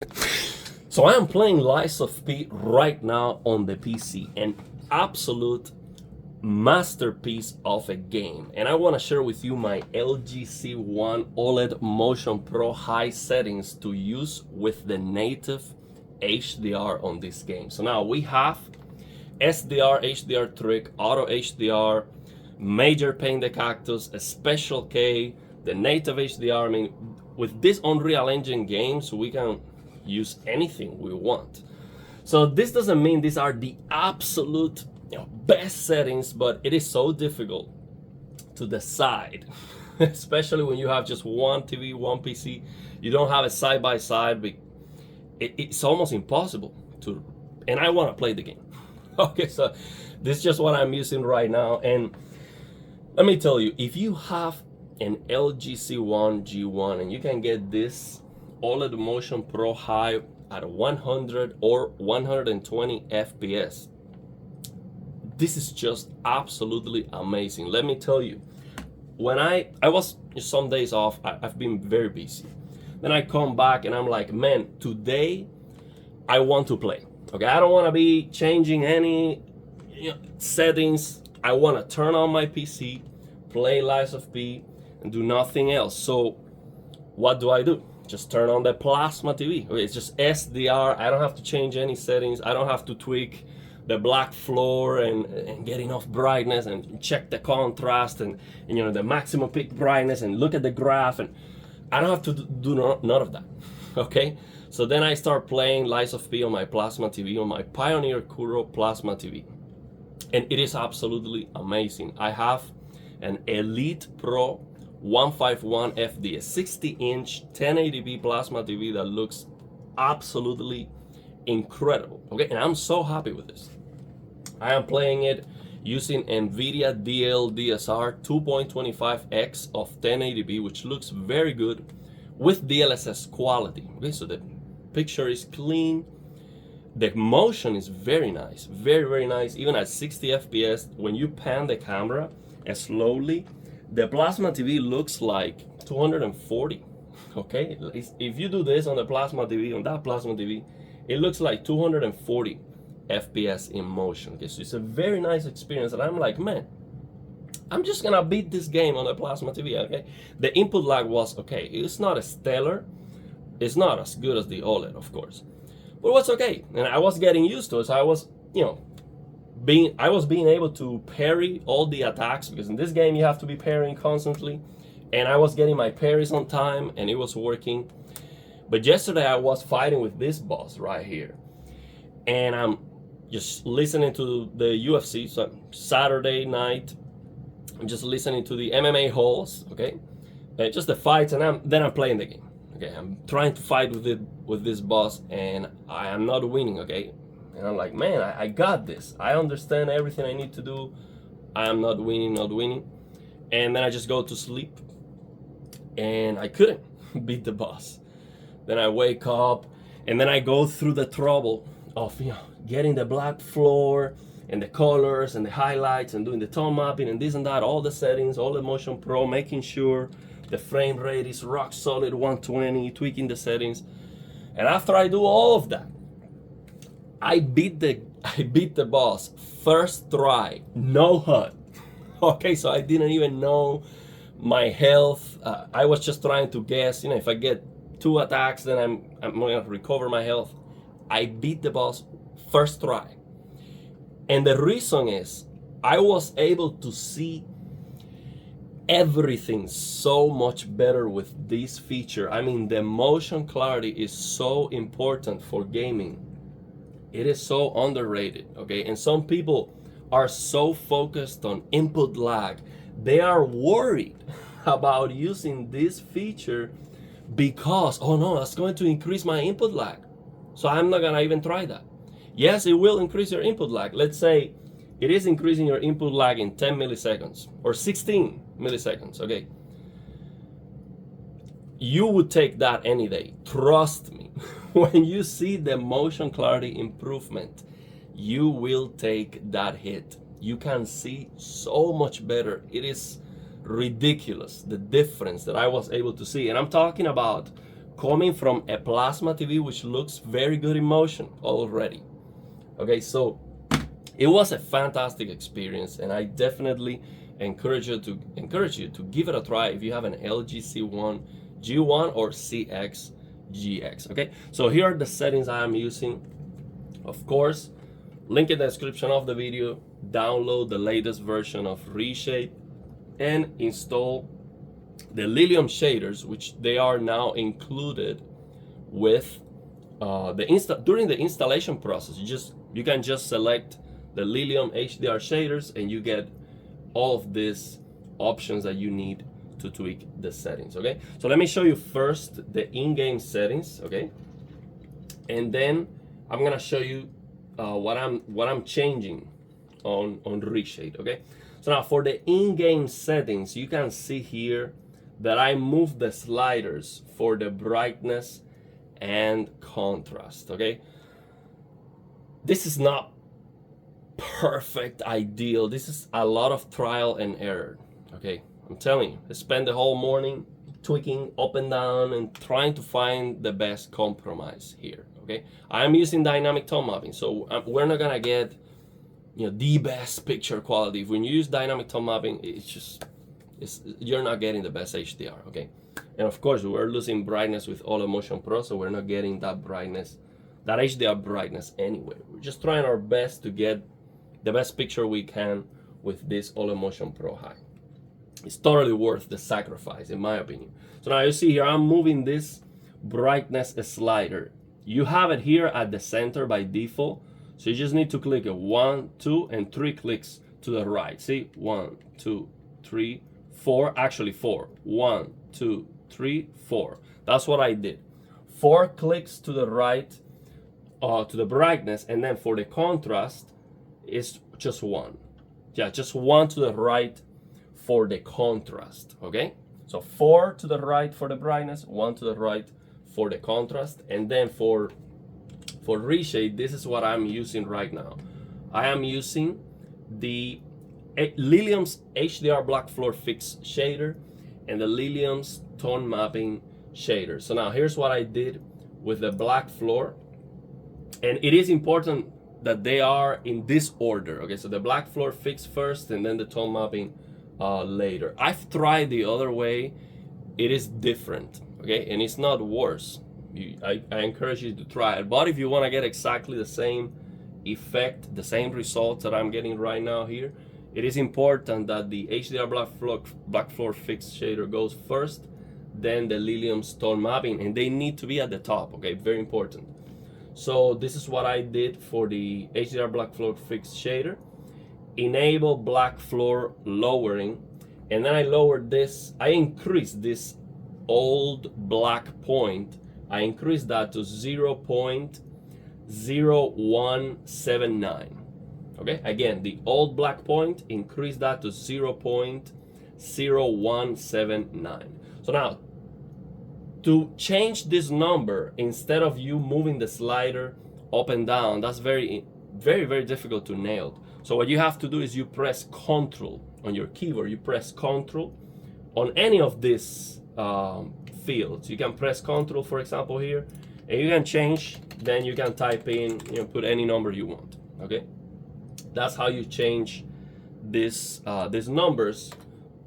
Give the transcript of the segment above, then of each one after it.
So I am playing Lies of P right now on the PC, an absolute masterpiece of a game. And I want to share with you my LG C1 OLED Motion Pro high settings to use with the native HDR on this game. So now we have SDR, HDR trick, auto HDR, major paint the cactus, a special K, the native HDR. I mean, with this Unreal Engine games, we can use anything we want. So this doesn't mean these are the absolute best settings, but it is so difficult to decide, especially when you have just one TV, one PC. You don't have a side by side. It's almost impossible to, and I want to play the game. Okay, so this is just what I'm using right now. And let me tell you, if you have an LG C1 G1 and you can get this OLED Motion Pro High at 100 or 120 FPS, this is just absolutely amazing. Let me tell you, when I was some days off, I've been very busy. Then I come back and I'm like, man, today I want to play. Okay, I don't want to be changing any settings. I want to turn on my PC, play Lies of P, and do nothing else. So what do? Just turn on the plasma TV. Okay, it's just SDR. I don't have to change any settings. I don't have to tweak the black floor and get enough brightness and check the contrast and the maximum peak brightness and look at the graph, and I don't have to do none of that. Okay, so then I start playing Lies of P on my plasma TV, on my Pioneer Kuro plasma TV, and it is absolutely amazing. I have an Elite Pro 151 FD, a 60-inch 1080p plasma TV that looks absolutely incredible. Okay, and I'm so happy with this. I am playing it using NVIDIA DLSR 2.25x of 1080p, which looks very good with DLSS quality. Okay, so the picture is clean. The motion is very nice, very nice. Even at 60 FPS, when you pan the camera slowly, the plasma TV looks like 240. Okay, if you do this on the plasma TV, on that plasma TV, it looks like 240 FPS in motion. Okay, so it's a very nice experience, and I'm like, man, I'm just gonna beat this game on the plasma TV. Okay, the input lag was okay. It's not a stellar. It's not as good as the OLED, of course, but it was okay, and I was getting used to it. So I was, being able to parry all the attacks, because in this game you have to be parrying constantly, and I was getting my parries on time and it was working. But yesterday I was fighting with this boss right here, and I'm just listening to the UFC. So Saturday night, I'm just listening to the MMA halls, okay, just the fights, and then I'm playing the game. Okay, I'm trying to fight with this boss, and I am not winning. Okay, and I'm like, man, I got this. I understand everything I need to do. I am not winning. And then I just go to sleep, and I couldn't beat the boss. Then I wake up, and then I go through the trouble of getting the black floor and the colors and the highlights and doing the tone mapping and this and that, all the settings, all the Motion Pro, making sure the frame rate is rock solid 120, tweaking the settings. And after I do all of that, I beat the boss first try, no HUD. Okay, so I didn't even know my health. I was just trying to guess, if I get 2 attacks, then I'm gonna recover my health. I beat the boss first try. And the reason is I was able to see everything so much better with this feature. I mean, the motion clarity is so important for gaming. It is so underrated, okay? And some people are so focused on input lag. They are worried about using this feature because, oh no, that's going to increase my input lag, so I'm not gonna even try that. Yes, it will increase your input lag. Let's say it is increasing your input lag in 10 milliseconds or 16 milliseconds, okay? You would take that any day, trust me. When you see the motion clarity improvement, you will take that hit. You can see so much better. It is ridiculous, the difference that I was able to see. And I'm talking about coming from a plasma TV, which looks very good in motion already. Okay, so it was a fantastic experience, and I definitely encourage you to give it a try if you have an LG C1 G1 or CX GX. Okay, so here are the settings I am using. Of course, link in the description of the video. Download the latest version of ReShade and install the Lilium shaders, which they are now included with during the installation process. You can just select the Lilium HDR shaders and you get all of these options that you need to tweak the settings. Okay, so let me show you first the in-game settings. Okay, and then I'm gonna show you what I'm changing on ReShade. Okay, so now for the in-game settings, you can see here that I moved the sliders for the brightness and contrast. Okay, this is not perfect, ideal. This is a lot of trial and error. Okay, I'm telling you, I spent the whole morning tweaking up and down and trying to find the best compromise here. Okay, I'm using dynamic tone mapping, so we're not gonna get, you know, the best picture quality. When you use dynamic tone mapping, you're not getting the best HDR. Okay, and of course we're losing brightness with OLED Motion Pro, so we're not getting that brightness, that HDR brightness anyway. We're just trying our best to get the best picture we can with this OLED Motion Pro High. It's totally worth the sacrifice, in my opinion. So now you see here, I'm moving this brightness slider. You have it here at the center by default, so you just need to click it 1, 2, and 3 clicks to the right. See, 1, 2, 3, 4. Actually 4. 1, 2, 3, 4. That's what I did. 4 clicks to the right to the brightness, and then for the contrast is just 1. Yeah, just 1 to the right for the contrast. Okay, so 4 to the right for the brightness, 1 to the right for the contrast. And then for ReShade, this is what I'm using right now. I am using the Lilium's HDR Black Floor Fix shader and the Lilium's Tone Mapping shader. So now here's what I did with the black floor, and it is important that they are in this order. Okay, so the Black Floor Fix first and then the Tone Mapping later. I've tried the other way. It is different. Okay, and it's not worse. I encourage you to try it, but if you want to get exactly the same effect, the same results that I'm getting right now here, it is important that the HDR Black Floor Fix shader goes first, then the Lilium's Tone Mapping, and they need to be at the top. Okay, very important. So this is what I did for the HDR Black Floor Fix shader. Enable black floor lowering, and then I lowered this. I increased this old black point. I increased that to 0.0179. Okay, again, the old black point, increase that to 0.0179. So now, to change this number, instead of you moving the slider up and down, that's very, very difficult to nail. So what you have to do is you press Ctrl on your keyboard. You press Ctrl on any of these fields. You can press Ctrl, for example, here, and you can change. Then you can type in, you know, put any number you want. Okay, that's how you change these numbers.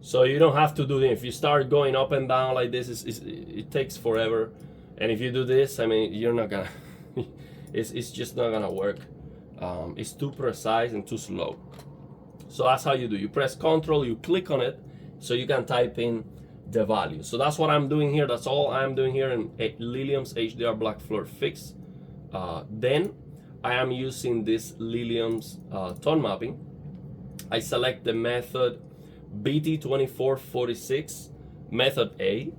So you don't have to do this. If you start going up and down like this, it takes forever. And if you do this, I mean, you're not gonna. it's just not gonna work. It's too precise and too slow. So that's how you do. You press Ctrl, you click on it, so you can type in the value. So that's what I'm doing here. That's all I'm doing here in Lilium's HDR Black Floor Fix. Then I am using this Lilium's tone mapping. I select the method BT2446, method A,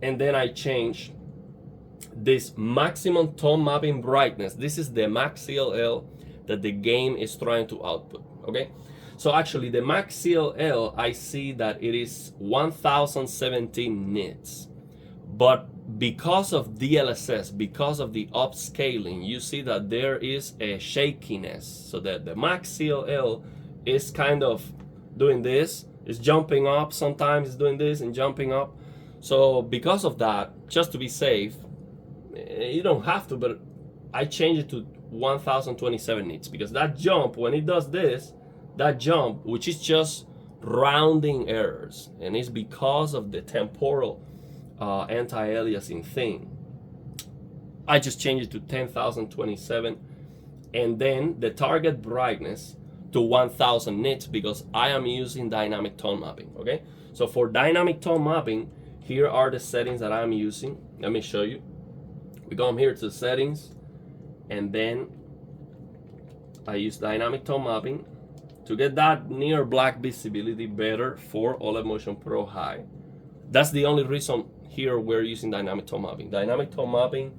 and then I change this maximum tone mapping brightness. This is the max CLL that the game is trying to output. Okay, so actually the max CLL, I see that it is 1017 nits, but because of DLSS, because of the upscaling, you see that there is a shakiness, so that the max CLL is kind of doing this, is jumping up, sometimes it's doing this and jumping up. So because of that, just to be safe, you don't have to, but I change it to 1027 nits, because that jump, when it does this, that jump, which is just rounding errors, and it's because of the temporal anti-aliasing thing, I just change it to 10,027, and then the target brightness to 1000 nits, because I am using dynamic tone mapping. Okay, so for dynamic tone mapping, here are the settings that I'm using. Let me show you. We come here to settings, and then I use dynamic tone mapping to get that near black visibility better for OLED Motion Pro High. That's the only reason here we're using dynamic tone mapping. Dynamic tone mapping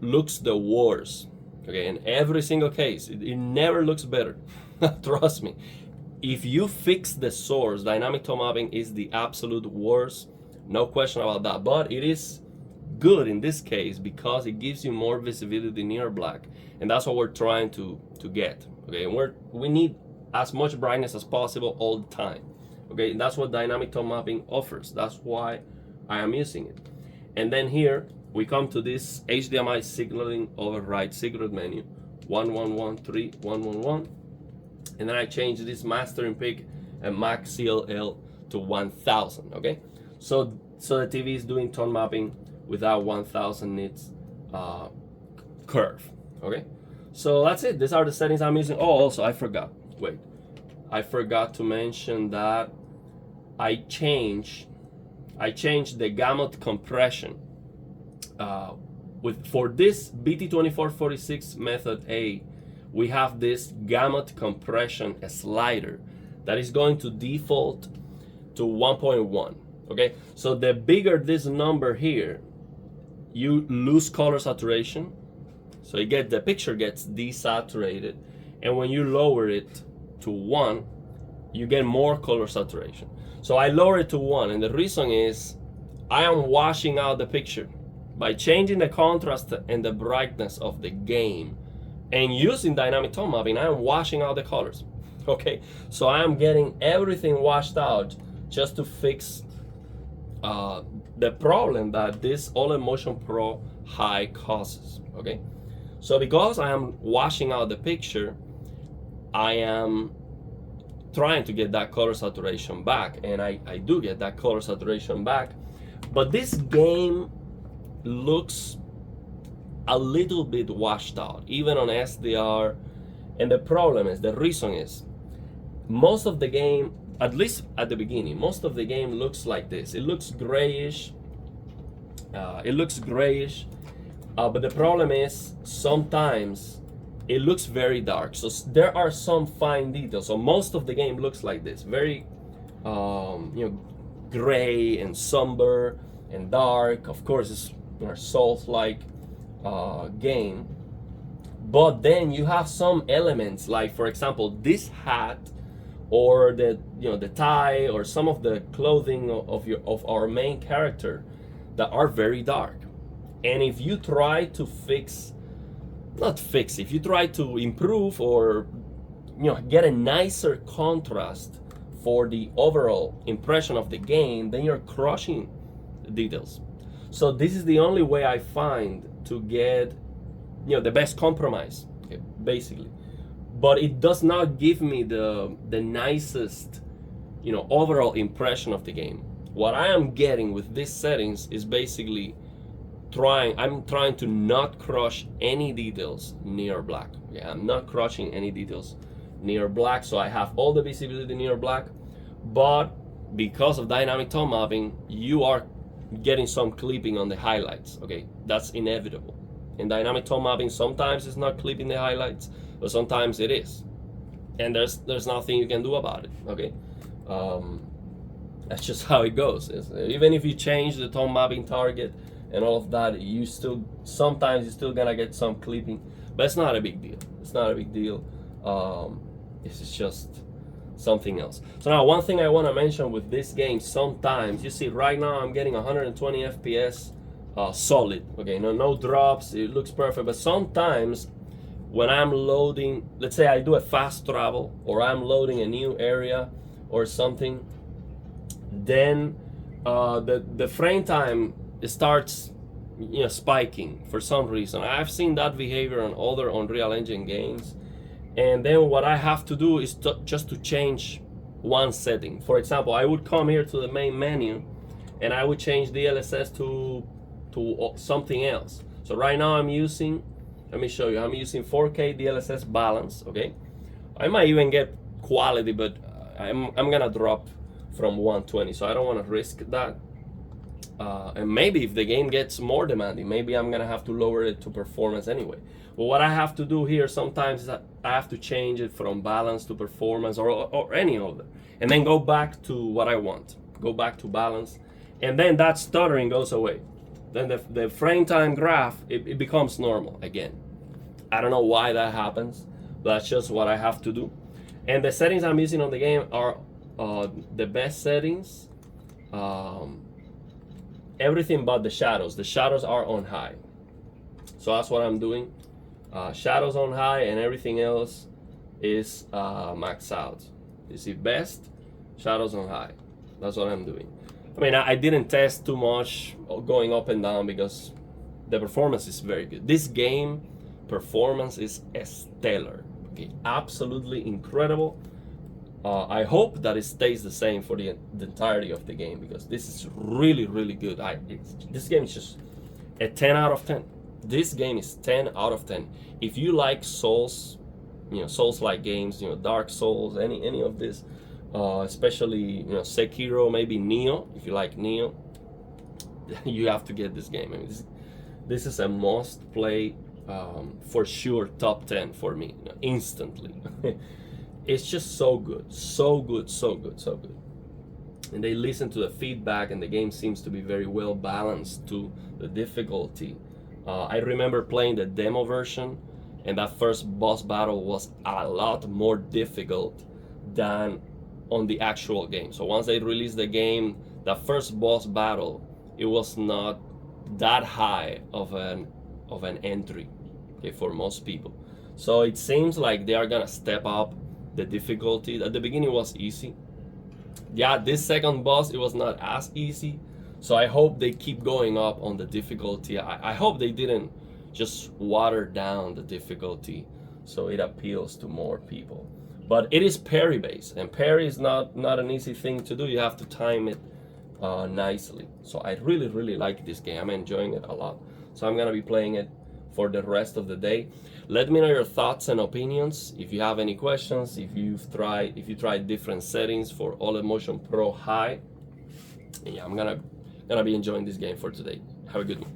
looks the worst. Okay, in every single case, it never looks better. Trust me. If you fix the source, dynamic tone mapping is the absolute worst. No question about that. But it is good in this case because it gives you more visibility near black, and that's what we're trying to get. Okay, and we need as much brightness as possible all the time. Okay, and that's what dynamic tone mapping offers. That's why I am using it. And then here we come to this HDMI signaling override secret menu, 11131111, and then I change this mastering peak and max CLL to 1000. Okay, so the TV is doing tone mapping without 1000 nits curve. Okay, so that's it. These are the settings I'm using. Oh, also I forgot to mention that I changed the Gamut compression. For this BT2446 method A, we have this Gamut compression slider that is going to default to 1.1. Okay, so the bigger this number here, you lose color saturation, so the picture gets desaturated, and when you lower it to 1, you get more color saturation. So I lower it to 1, and the reason is I am washing out the picture. By changing the contrast and the brightness of the game and using dynamic tone mapping, I am washing out the colors. Okay, so I am getting everything washed out just to fix the problem that this OLED Motion Pro High causes. Okay, so because I am washing out the picture, I am trying to get that color saturation back, and I do get that color saturation back. But this game looks a little bit washed out, even on SDR. And the reason is, most of the game, at least at the beginning, most of the game looks like this. It looks grayish. But the problem is sometimes it looks very dark. So there are some fine details. So most of the game looks like this, very gray and somber and dark. Of course, it's Souls-like game, but then you have some elements, like for example this hat, or the tie, or some of the clothing of our main character that are very dark. And if you try to if you try to improve or get a nicer contrast for the overall impression of the game, then you're crushing the details. So this is the only way I find to get the best compromise, okay, basically. But it does not give me the nicest overall impression of the game. What I am getting with these settings is basically I'm trying to not crush any details near black. Yeah, I'm not crushing any details near black, so I have all the visibility near black. But because of dynamic tone mapping, you are getting some clipping on the highlights. Okay, that's inevitable. In dynamic tone mapping, sometimes it's not clipping the highlights, but sometimes it is, and there's nothing you can do about it. Okay, that's just how it goes. Even if you change the tone mapping target and all of that, sometimes you're still gonna get some clipping, but it's not a big deal. It's not a big deal. It's just something else. So now, one thing I want to mention with this game, sometimes you see right now I'm getting 120 FPS solid. Okay, no drops, it looks perfect. But sometimes when I'm loading, let's say I do a fast travel, or I'm loading a new area or something, then the frame time it starts, spiking for some reason. I've seen that behavior on other Unreal Engine games, and then what I have to do is just to change one setting. For example, I would come here to the main menu, and I would change DLSS to something else. So right now I'm using, let me show you, I'm using 4K DLSS balance, okay? I might even get quality, but I'm gonna drop from 120, so I don't wanna risk that. And maybe if the game gets more demanding, maybe I'm gonna have to lower it to performance anyway. But what I have to do here sometimes is that I have to change it from balance to performance or any of them, and then go back to what I want. Go back to balance, and then that stuttering goes away. Then the frame time graph, it becomes normal again. I don't know why that happens, but that's just what I have to do. And the settings I'm using on the game are the best settings. Everything but the shadows. The shadows are on high. So that's what I'm doing. Shadows on high, and everything else is maxed out. You see, best, shadows on high. That's what I'm doing. I mean, I didn't test too much going up and down because the performance is very good. This game performance is stellar. Okay, absolutely incredible. I hope that it stays the same for the entirety of the game, because this is really, really good. This game is just a 10 out of 10. This game is 10 out of 10. If you like Souls, Souls-like games, Dark Souls, any of this, especially Sekiro, maybe Neo. If you like Neo, you have to get this game. I mean, this is a must-play, for sure. Top 10 for me, instantly. It's just so good, so good, so good, so good. And they listen to the feedback, and the game seems to be very well balanced to the difficulty. I remember playing the demo version, and that first boss battle was a lot more difficult than on the actual game. So once they released the game, that first boss battle, it was not that high of an entry, okay, for most people. So it seems like they are gonna step up the difficulty. At the beginning it was easy. Yeah, this second boss, it was not as easy. So I hope they keep going up on the difficulty. I hope they didn't just water down the difficulty so it appeals to more people. But it is parry based, and parry is not an easy thing to do. You have to time it nicely. So I really, really like this game. I'm enjoying it a lot. So I'm gonna be playing it for the rest of the day. Let me know your thoughts and opinions. If you have any questions, if you tried different settings for OLED Motion Pro High. Yeah, I'm gonna be enjoying this game for today. Have a good one.